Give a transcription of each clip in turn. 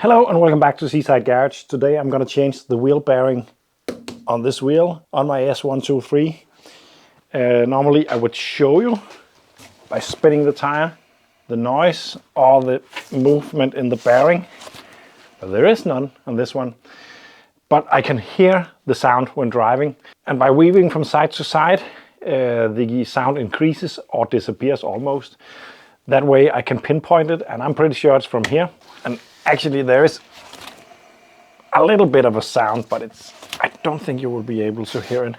Hello and welcome back to Seaside Garage. Today I'm going to change the wheel bearing on this wheel on my S123. Normally I would show you by spinning the tire, the noise or the movement in the bearing. But there is none on this one. But I can hear the sound when driving. And by weaving from side to side, the sound increases or disappears almost. That way I can pinpoint it, and I'm pretty sure it's from here. And actually there is a little bit of a sound, but I don't think you will be able to hear it.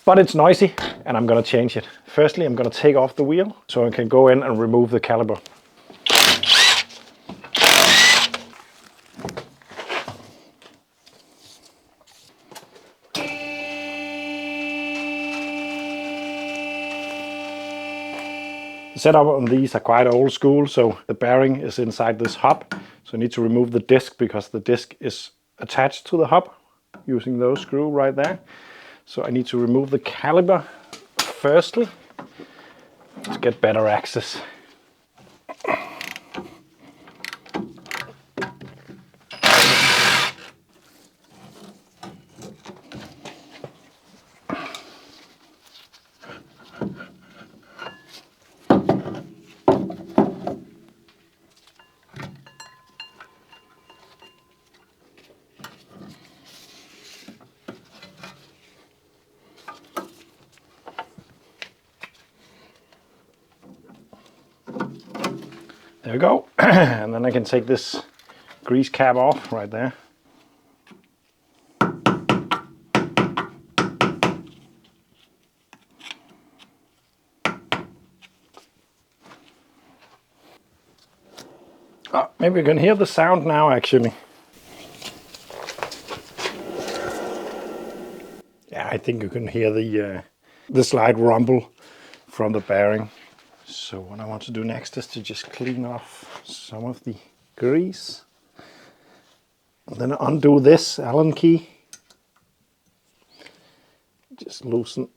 But it's noisy and I'm gonna change it. Firstly, I'm gonna take off the wheel so I can go in and remove the caliper. The setup on these are quite old school, so the bearing is inside this hub. So I need to remove the disc because the disc is attached to the hub using those screws right there. So I need to remove the caliper firstly to get better access. There we go. And then I can take this grease cap off right there. Oh, maybe you can hear the sound now actually. Yeah, I think you can hear the slight rumble from the bearing. So what I want to do next is to just clean off some of the grease. And then undo this Allen key. Just loosen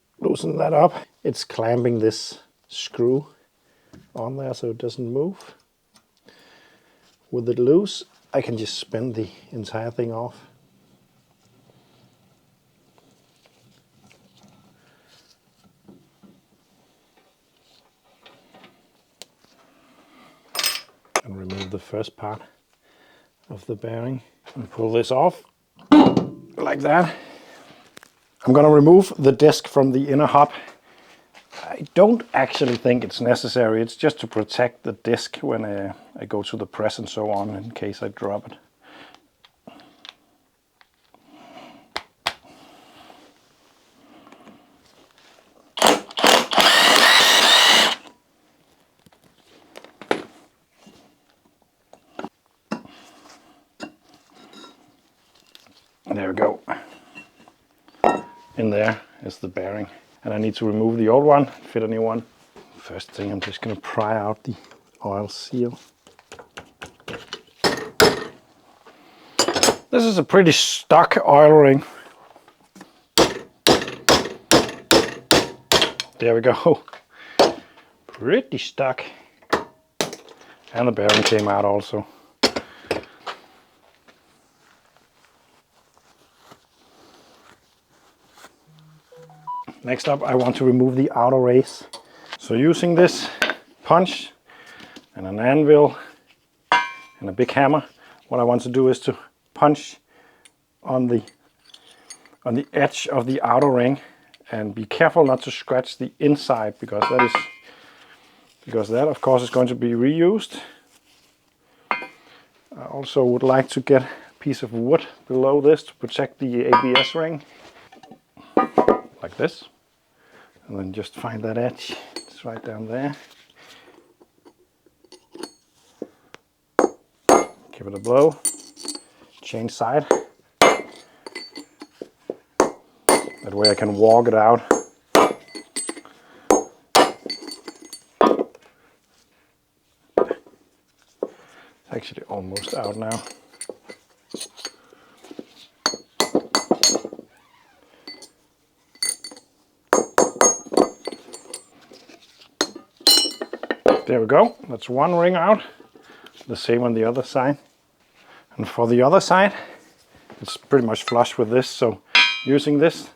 that up. It's clamping this screw on there so it doesn't move. With it loose, I can just spin the entire thing off. And remove the first part of the bearing and pull this off like that. I'm going to remove the disc from the inner hub. I don't actually think it's necessary. It's just to protect the disc when I go to the press and so on, in case I drop it. There we go. In there is the bearing. And I need to remove the old one, fit a new one. First thing, I'm just going to pry out the oil seal. This is a pretty stock oil ring. There we go. Pretty stock. And the bearing came out also. Next up, I want to remove the outer race. So using this punch and an anvil and a big hammer, what I want to do is to punch on the edge of the outer ring, and be careful not to scratch the inside because that of course is going to be reused. I also would like to get a piece of wood below this to protect the ABS ring, like this. And then just find that edge. It's right down there. Give it a blow. Change side. That way I can walk it out. It's actually almost out now. There we go, that's one ring out. The same on the other side. And for the other side, it's pretty much flush with this, so using this,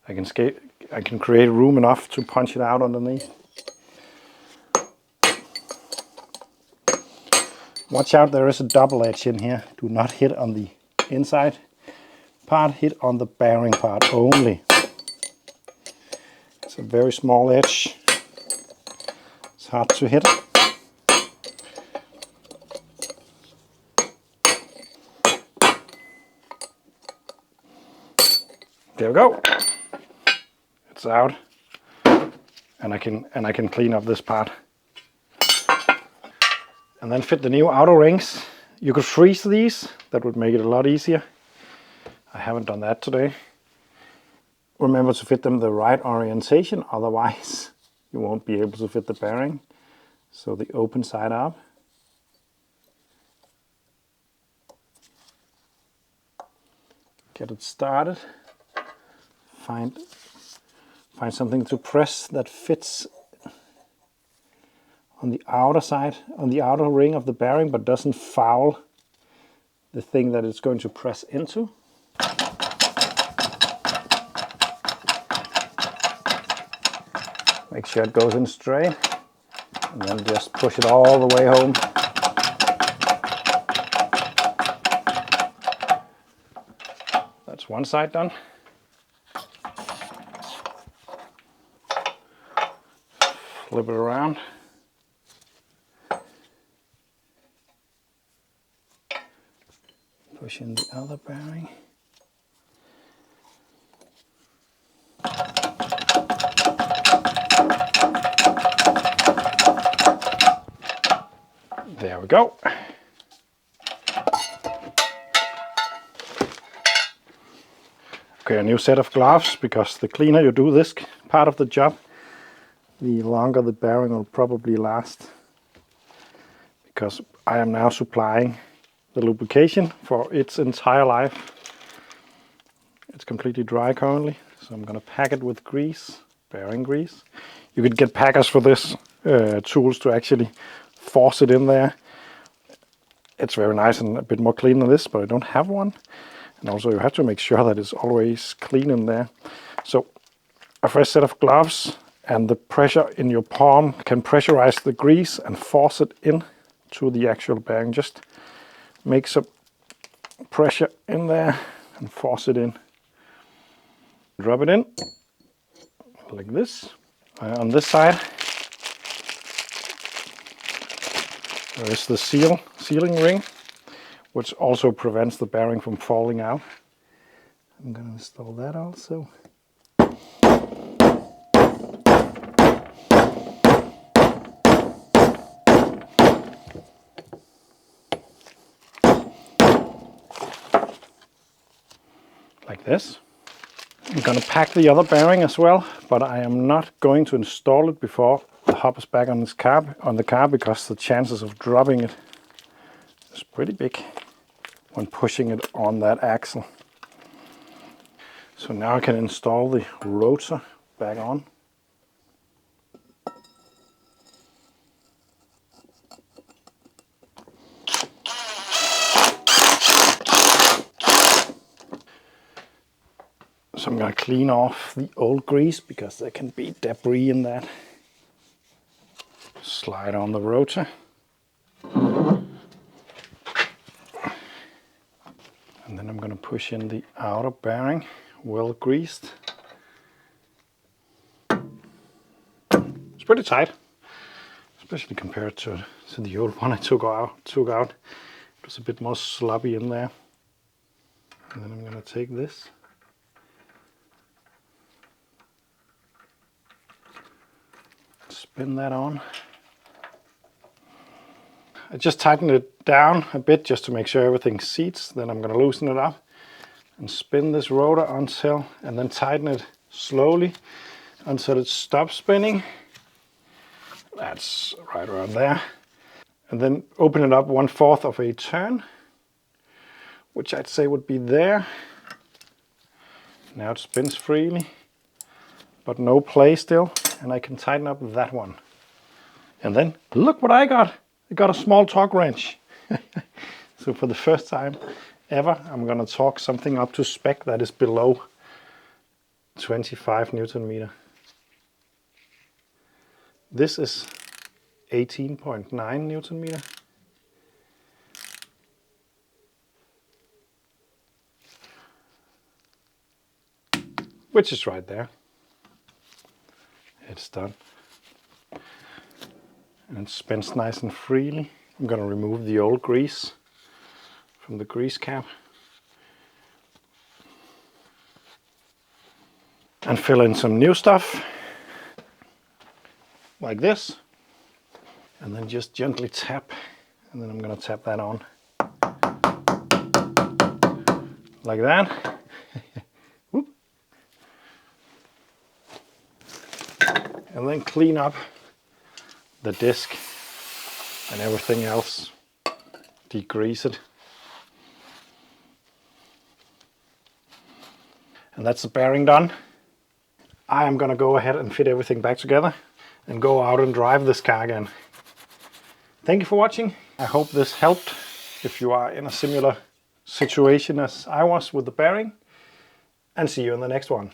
I can create room enough to punch it out underneath. Watch out, there is a double edge in here. Do not hit on the inside part, hit on the bearing part only. It's a very small edge. It's hard to hit. There we go. It's out, and I can clean up this part. And then fit the new outer rings. You could freeze these. That would make it a lot easier. I haven't done that today. Remember to fit them the right orientation, otherwise you won't be able to fit the bearing. So the open side up. Get it started. Find something to press that fits on the outer side, on the outer ring of the bearing, but doesn't foul the thing that it's going to press into. Make sure it goes in straight, and then just push it all the way home. That's one side done. Flip it around. Push in the other bearing. There we go. Okay, a new set of gloves, because the cleaner you do this part of the job, the longer the bearing will probably last. Because I am now supplying the lubrication for its entire life. It's completely dry currently, so I'm going to pack it with grease, bearing grease. You could get packers for this, tools to actually force it in there. It's very nice and a bit more clean than this, but I don't have one. And also you have to make sure that it's always clean in there. So a fresh set of gloves, and the pressure in your palm can pressurize the grease and force it in to the actual bearing. Just make some pressure in there and force it in. Drop it in like this. On this side there is the sealing ring, which also prevents the bearing from falling out. I'm going to install that also. Like this. I'm going to pack the other bearing as well, but I am not going to install it before the hub is back on the car, because the chances of dropping it is pretty big when pushing it on that axle. So now I can install the rotor back on. So I'm going to clean off the old grease, because there can be debris in that. Slide on the rotor. And then I'm going to push in the outer bearing, well greased. It's pretty tight, especially compared to the old one I took out. It was a bit more sloppy in there. And then I'm going to take this. Spin that on. I just tighten it down a bit just to make sure everything seats. Then I'm going to loosen it up and spin this rotor until, and then tighten it slowly until it stops spinning. That's right around there. And then open it up 1/4 of a turn, which I'd say would be there. Now it spins freely, but no play still. And I can tighten up that one. And then look what I got. I got a small torque wrench. So for the first time ever, I'm gonna torque something up to spec that is below 25 Newton meter. This is 18.9 Newton meter. Which is right there. It's done. And it spins nice and freely. I'm gonna remove the old grease from the grease cap and fill in some new stuff like this, and then just gently tap, and then I'm gonna tap that on like that. Whoop. And then clean up the disc and everything else, degrease it. And that's the bearing done. I am gonna go ahead and fit everything back together and go out and drive this car again. Thank you for watching. I hope this helped if you are in a similar situation as I was with the bearing, and see you in the next one.